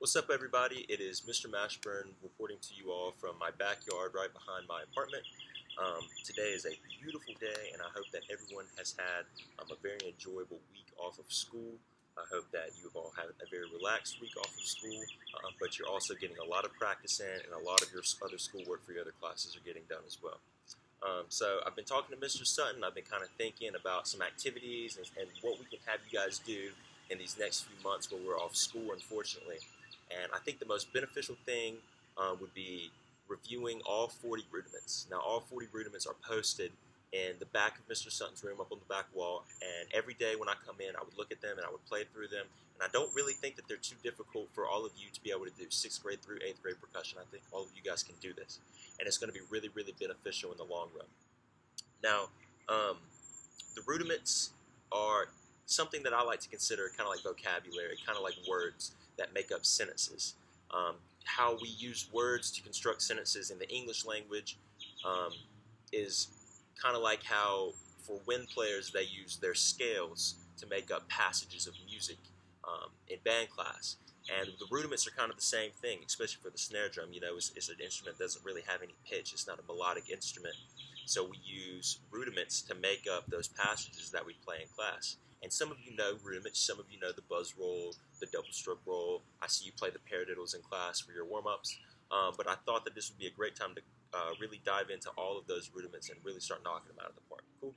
What's up, everybody? It is Mr. Mashburn reporting to you all from my backyard right behind my apartment. Today is a beautiful day, and I hope that everyone has had a very enjoyable week off of school. I hope that you've all had a very relaxed week off of school, but you're also getting a lot of practice in, and a lot of your other schoolwork for your other classes are getting done as well. So I've been talking to Mr. Sutton. I've been kind of thinking about some activities and what we can have you guys do in these next few months when we're off school, unfortunately. And I think the most beneficial thing would be reviewing all 40 rudiments. Now, all 40 rudiments are posted in the back of Mr. Sutton's room up on the back wall, and every day when I come in, I would look at them and I would play through them. And I don't really think that they're too difficult for all of you to be able to do 6th grade through 8th grade percussion. I think all of you guys can do this, and it's going to be really, really beneficial in the long run. Now, the rudiments are something that I like to consider kind of like vocabulary, kind of like words that make up sentences. How we use words to construct sentences in the English language is kind of like how for wind players they use their scales to make up passages of music in band class. And the rudiments are kind of the same thing, especially for the snare drum. You know, it's an instrument that doesn't really have any pitch. It's not a melodic instrument. So we use rudiments to make up those passages that we play in class. And some of you know rudiments, some of you know the buzz roll, the double stroke roll. I see you play the paradiddles in class for your warm-ups. But I thought that this would be a great time to really dive into all of those rudiments and really start knocking them out of the park. Cool.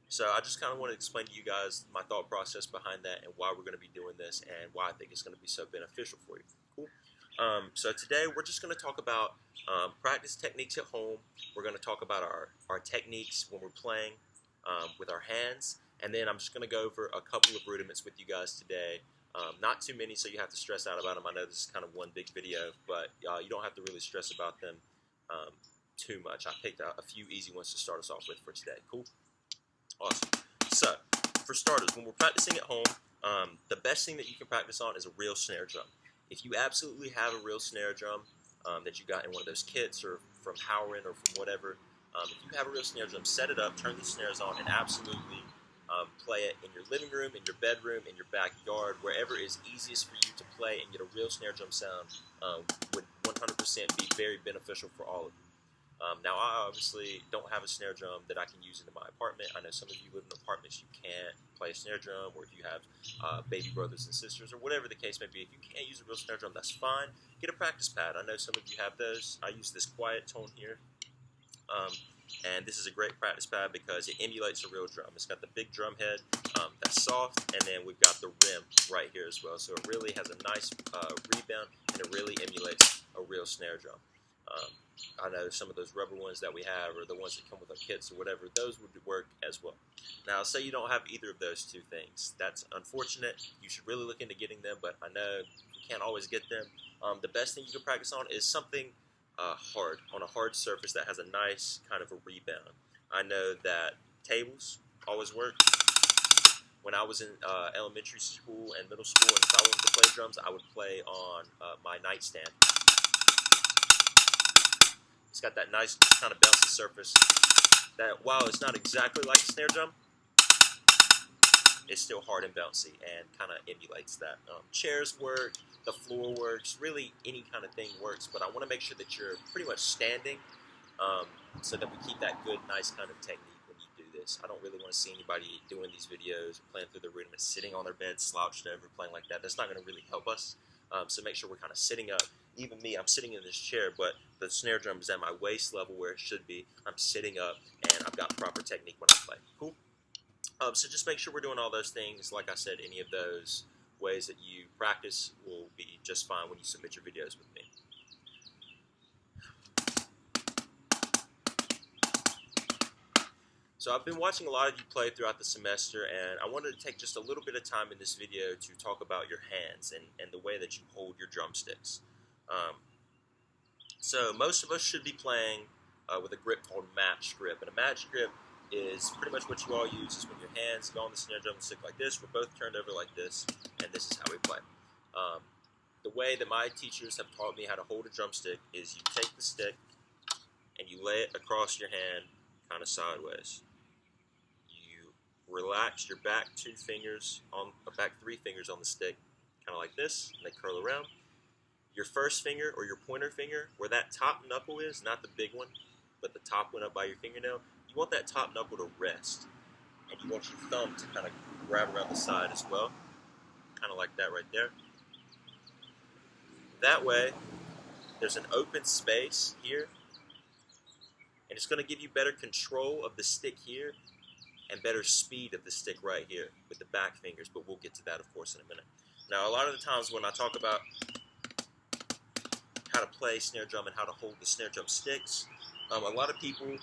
So I just kind of want to explain to you guys my thought process behind that and why we're going to be doing this and why I think it's going to be so beneficial for you. Cool. So today we're just going to talk about practice techniques at home. We're going to talk about our techniques when we're playing with our hands. And then I'm just going to go over a couple of rudiments with you guys today. Not too many, so you have to stress out about them. I know this is kind of one big video, but you don't have to really stress about them too much. I picked out a few easy ones to start us off with for today. Cool? Awesome. So, for starters, when we're practicing at home, the best thing that you can practice on is a real snare drum. If you absolutely have a real snare drum that you got in one of those kits or from Howard or from whatever, if you have a real snare drum, set it up, turn the snares on, and absolutely play it in your living room, in your bedroom, in your backyard, wherever is easiest for you to play and get a real snare drum sound would 100% be very beneficial for all of you. Now, I obviously don't have a snare drum that I can use in my apartment. I know some of you live in apartments, you can't play a snare drum, or if you have baby brothers and sisters, or whatever the case may be. If you can't use a real snare drum, that's fine. Get a practice pad. I know some of you have those. I use this quiet tone here. And this is a great practice pad because it emulates a real drum. It's got the big drum head that's soft, and then we've got the rim right here as well. So it really has a nice rebound, and it really emulates a real snare drum. I know some of those rubber ones that we have, or the ones that come with our kits or whatever, those would work as well. Now, say you don't have either of those two things. That's unfortunate. You should really look into getting them, but I know you can't always get them. The best thing you can practice on is something hard, on a hard surface that has a nice kind of a rebound. I know that tables always work. When I was in elementary school and middle school, and if I wanted to play drums, I would play on my nightstand. It's got that nice kind of bouncy surface that, while it's not exactly like a snare drum, it's still hard and bouncy and kind of emulates that. Chairs work, the floor works, really any kind of thing works, but I want to make sure that you're pretty much standing so that we keep that good, nice kind of technique when you do this. I don't really want to see anybody doing these videos, playing through the rudiments, sitting on their bed, slouched over, playing like that. That's not going to really help us. So make sure we're kind of sitting up. Even me, I'm sitting in this chair, but the snare drum is at my waist level where it should be. I'm sitting up, and I've got proper technique when I play. Cool? So just make sure we're doing all those things. Like I said, any of those ways that you practice will be just fine when you submit your videos with me. So I've been watching a lot of you play throughout the semester, and I wanted to take just a little bit of time in this video to talk about your hands and the way that you hold your drumsticks. So most of us should be playing with a grip called match grip, and a match grip is pretty much what you all use is when your hands go on the snare drum and stick like this. We're both turned over like this, and this is how we play. The way that my teachers have taught me how to hold a drumstick is you take the stick and you lay it across your hand kind of sideways. You relax your back 2 fingers, back 3 fingers on the stick, kind of like this, and they curl around. Your first finger or your pointer finger, where that top knuckle is, not the big one, but the top one up by your fingernail, you want that top knuckle to rest. And you want your thumb to kind of grab around the side as well, kind of like that right there. That way, there's an open space here, and it's going to give you better control of the stick here and better speed of the stick right here with the back fingers, but we'll get to that, of course, in a minute. Now, a lot of the times when I talk about how to play snare drum and how to hold the snare drum sticks, a lot of people will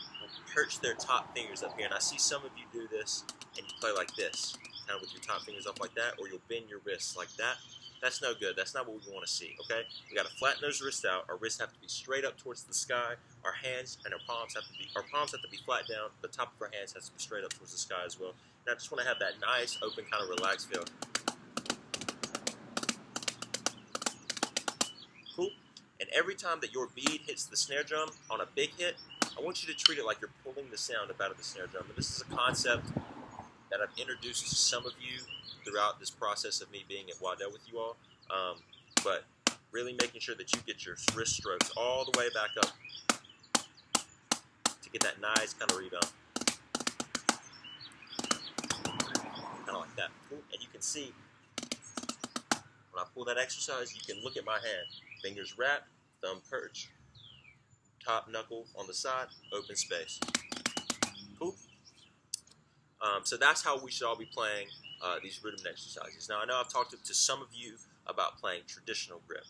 perch their top fingers up here, and I see some of you do this, and you play like this, kind of with your top fingers up like that, or you'll bend your wrists like that. That's no good. That's not what we want to see, okay? We got to flatten those wrists out. Our wrists have to be straight up towards the sky. Our hands and our palms have to be flat down. The top of our hands has to be straight up towards the sky as well. And I just want to have that nice, open, kind of relaxed feel. Cool. And every time that your bead hits the snare drum on a big hit, I want you to treat it like you're pulling the sound up out of the snare drum. And this is a concept that I've introduced to some of you throughout this process of me being at Waddell with you all. But really making sure that you get your wrist strokes all the way back up to get that nice kind of rebound. Kind of like that. Cool. And you can see, when I pull that exercise, you can look at my hand. Fingers wrapped, thumb perch, top knuckle on the side, open space. Cool. So that's how we should all be playing these rudiment exercises. Now, I know I've talked to some of you about playing traditional grip.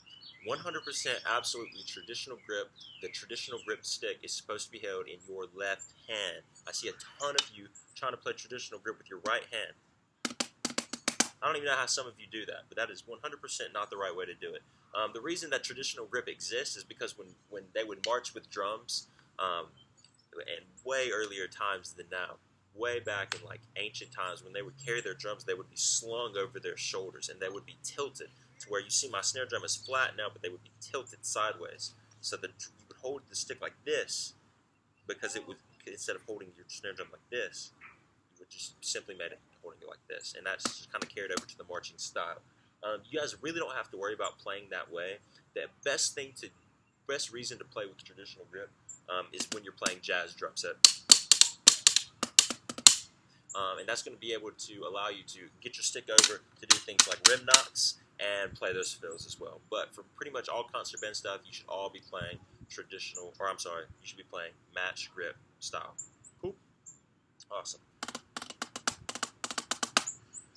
100% absolutely traditional grip. The traditional grip stick is supposed to be held in your left hand. I see a ton of you trying to play traditional grip with your right hand. I don't even know how some of you do that, but that is 100% not the right way to do it. The reason that traditional grip exists is because when they would march with drums, and way earlier times than now, way back in like ancient times, when they would carry their drums, they would be slung over their shoulders and they would be tilted to where you see my snare drum is flat now, but they would be tilted sideways. So that you would hold the stick like this, because it would, instead of holding your snare drum like this, you would just simply make it holding it like this, and that's just kind of carried over to the marching style. You guys really don't have to worry about playing that way. The best reason to play with traditional grip is when you're playing jazz drum set. And that's going to be able to allow you to get your stick over to do things like rim knocks and play those fills as well. But for pretty much all concert band stuff, you should all be playing traditional, or I'm sorry, you should be playing match grip style. Cool? Awesome.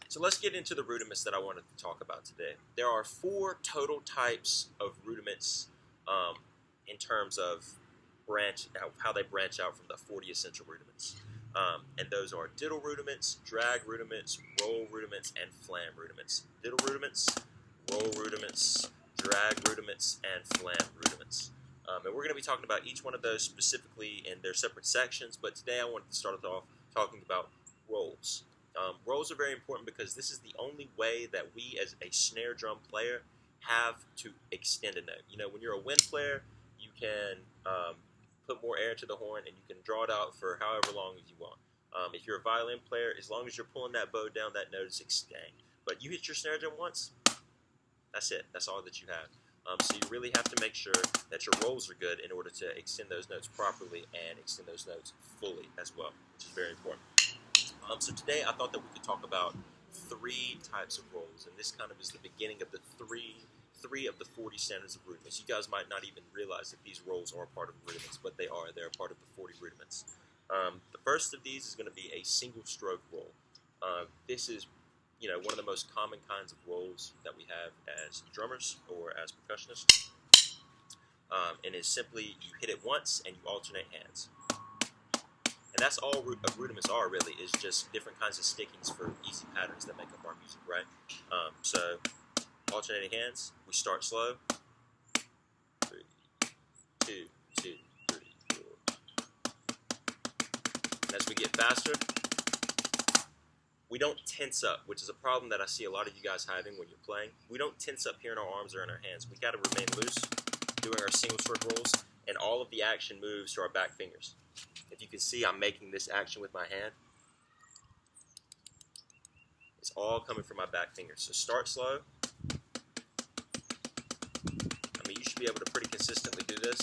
So let's get into the rudiments that I wanted to talk about today. There are 4 total types of rudiments in terms of how they branch out from the 40 essential rudiments. And those are diddle rudiments, drag rudiments, roll rudiments, and flam rudiments. Diddle rudiments, roll rudiments, drag rudiments, and flam rudiments. And we're going to be talking about each one of those specifically in their separate sections, but today I wanted to start off talking about rolls. Rolls are very important because this is the only way that we as a snare drum player have to extend a note. You know, when you're a wind player, you can put more air into the horn and you can draw it out for however long as you want. If you're a violin player, as long as you're pulling that bow down, that note is extending. But you hit your snare drum once, that's it. That's all that you have. So you really have to make sure that your rolls are good in order to extend those notes properly and extend those notes fully as well, which is very important. So today I thought that we could talk about 3 types of rolls, and this kind of is the beginning of the three of the 40 standards of rudiments. You guys might not even realize that these rolls are a part of rudiments, but they are. They're a part of the 40 rudiments. The first of these is going to be a single stroke roll. This is, one of the most common kinds of rolls that we have as drummers or as percussionists. And it's simply you hit it once and you alternate hands. And that's all rudiments are, really, is just different kinds of stickings for easy patterns that make up our music, right? So alternating hands, we start slow. 3, 2, 2, 3, 4. And as we get faster, we don't tense up, which is a problem that I see a lot of you guys having when you're playing. We don't tense up here in our arms or in our hands. We got to remain loose doing our single stroke rolls, and all of the action moves to our back fingers. If you can see, I'm making this action with my hand. It's all coming from my back fingers. So start slow, be able to pretty consistently do this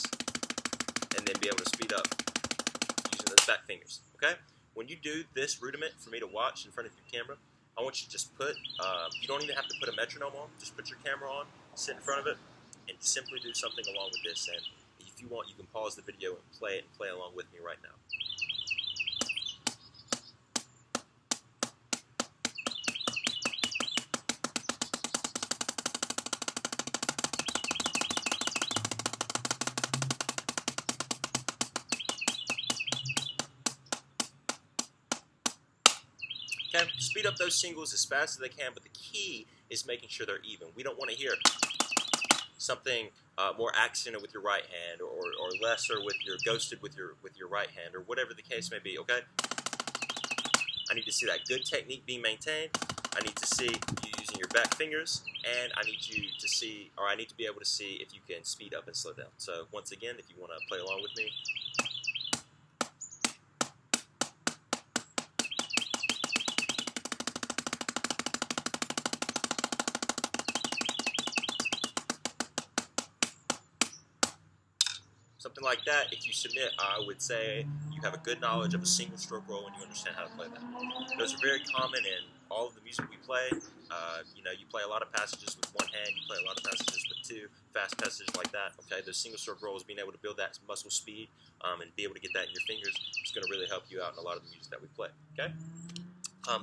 and then be able to speed up using those back fingers, okay? When you do this rudiment for me to watch in front of your camera, I want you to just put, you don't even have to put a metronome on, just put your camera on, sit in front of it, and simply do something along with this. And if you want, you can pause the video and play along with me right now. Okay, speed up those singles as fast as they can, but the key is making sure they're even. We don't want to hear something more accented with your right hand, or lesser with your ghosted with your right hand, or whatever the case may be. Okay, I need to see that good technique being maintained. I need to see you using your back fingers, and I need you to see, or I need to be able to see if you can speed up and slow down. So once again, if you want to play along with me. Something like that. If you submit, I would say you have a good knowledge of a single stroke roll and you understand how to play that. Those are very common in all of the music we play. You know, you play a lot of passages with one hand, you play a lot of passages with two, fast passages like that. Okay, those single stroke rolls, being able to build that muscle speed and be able to get that in your fingers is going to really help you out in a lot of the music that we play. Okay.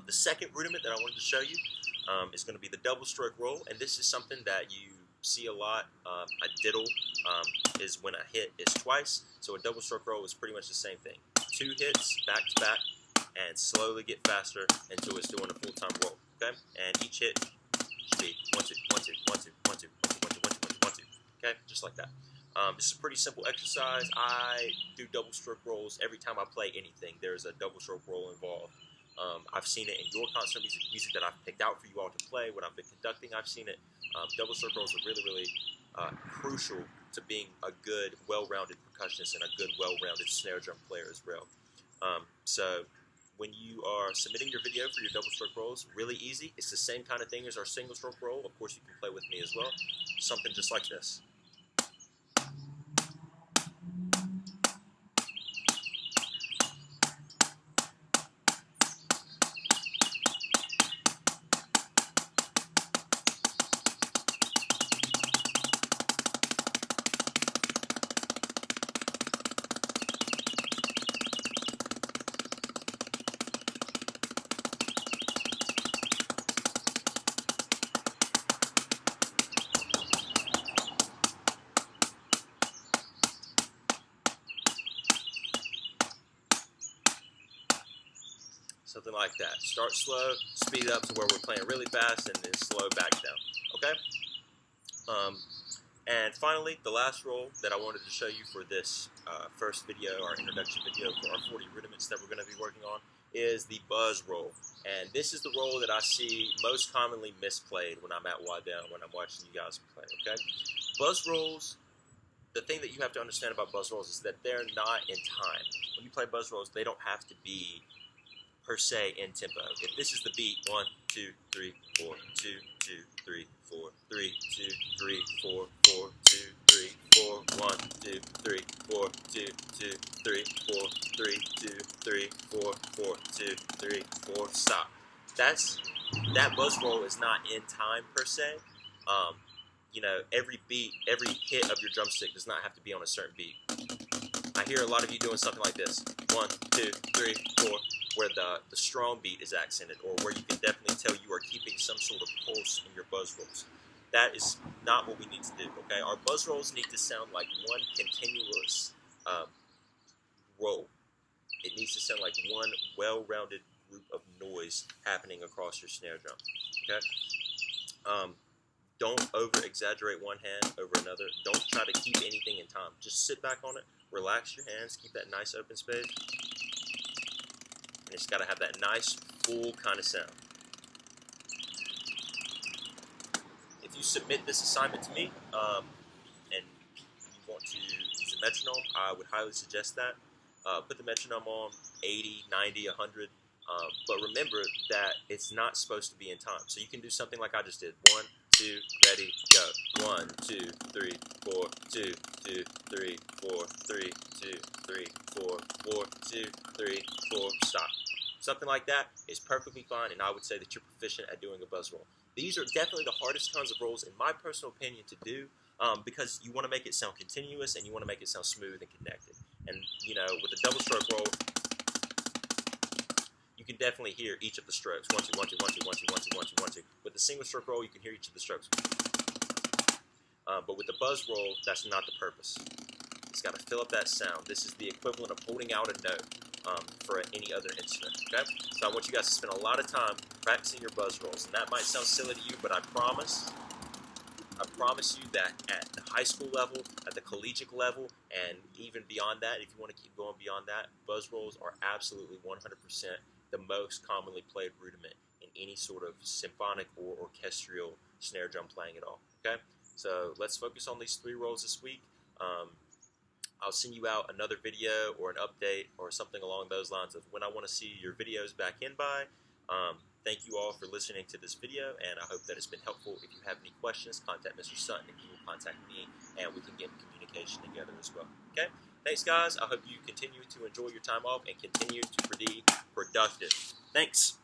The second rudiment that I wanted to show you is going to be the double stroke roll, and this is something that you see a lot. A diddle is when a hit is twice, so a double stroke roll is pretty much the same thing. 2 hits back to back, and slowly get faster until it's doing a full-time roll. Okay, and each hit should be 1 2 1 2 1 2 1 2 1 2 1 2 1 2 1 2. Okay, just like that. This is a pretty simple exercise. I do double stroke rolls every time I play anything. There's a double stroke roll involved. I've seen it in your concert music that I've picked out for you all to play. When I've been conducting, I've seen it. Double stroke rolls are really crucial to being a good, well-rounded percussionist and a good, well-rounded snare drum player as well. So when you are submitting your video for your double stroke rolls, really easy. It's the same kind of thing as our single stroke roll. Of course, you can play with me as well. Something just like this. Something like that. Start slow, speed up to where we're playing really fast, and then slow back down. Okay? And finally, the last roll that I wanted to show you for this first video, our introduction video for our 40 rudiments that we're going to be working on, is the buzz roll. And this is the roll that I see most commonly misplayed when I'm at Waddell, when I'm watching you guys play. Okay? Buzz rolls, the thing that you have to understand about buzz rolls is that they're not in time. When you play buzz rolls, they don't have to be per se in tempo. If this is the beat, 1 2 3 4 2 2 3 4 3 2 3 4 4 2 3 4 1 2 3 4 2 2 3 4 3 2 3 4 4 2 3 4 stop. That buzz roll is not in time per se. You know, every beat, every hit of your drumstick does not have to be on a certain beat. I hear a lot of you doing something like this: 1 2 3 4. Where the strong beat is accented, or where you can definitely tell you are keeping some sort of pulse in your buzz rolls. That is not what we need to do, okay? Our buzz rolls need to sound like one continuous roll. It needs to sound like one well-rounded group of noise happening across your snare drum, okay? Don't over-exaggerate one hand over another. Don't try to keep anything in time. Just sit back on it, relax your hands, keep that nice open space. It's got to have that nice, full kind of sound. If you submit this assignment to me and you want to use a metronome, I would highly suggest that. Put the metronome on 80, 90, 100. But remember that it's not supposed to be in time. So you can do something like I just did. 1 2, ready, go. 1, 2, 3, 4, 2, 2, 3, 4, 3, 2, 3, 4, 4, 2, 3, 4, stop. Something like that is perfectly fine, and I would say that you're proficient at doing a buzz roll. These are definitely the hardest kinds of rolls, in my personal opinion, to do, because you want to make it sound continuous and you want to make it sound smooth and connected. And, you know, with a double stroke roll, you can definitely hear each of the strokes. 1, 2, 1, 2, 1, 2, 1, 2, 1, 2, 1, 2, 1, 2. With the single stroke roll, you can hear each of the strokes. But with the buzz roll, that's not the purpose. It's got to fill up that sound. This is the equivalent of holding out a note for any other instrument. Okay? So I want you guys to spend a lot of time practicing your buzz rolls. And that might sound silly to you, but I promise you that at the high school level, at the collegiate level, and even beyond that, if you want to keep going beyond that, buzz rolls are absolutely 100% the most commonly played rudiment in any sort of symphonic or orchestral snare drum playing at all. Okay? So let's focus on these 3 rolls this week. I'll send you out another video or an update or something along those lines of when I want to see your videos back in by. Thank you all for listening to this video, and I hope that it's been helpful. If you have any questions, contact Mr. Sutton, and he will contact me, and we can get in communication together as well. Okay? Thanks, guys. I hope you continue to enjoy your time off and continue to be productive. Thanks.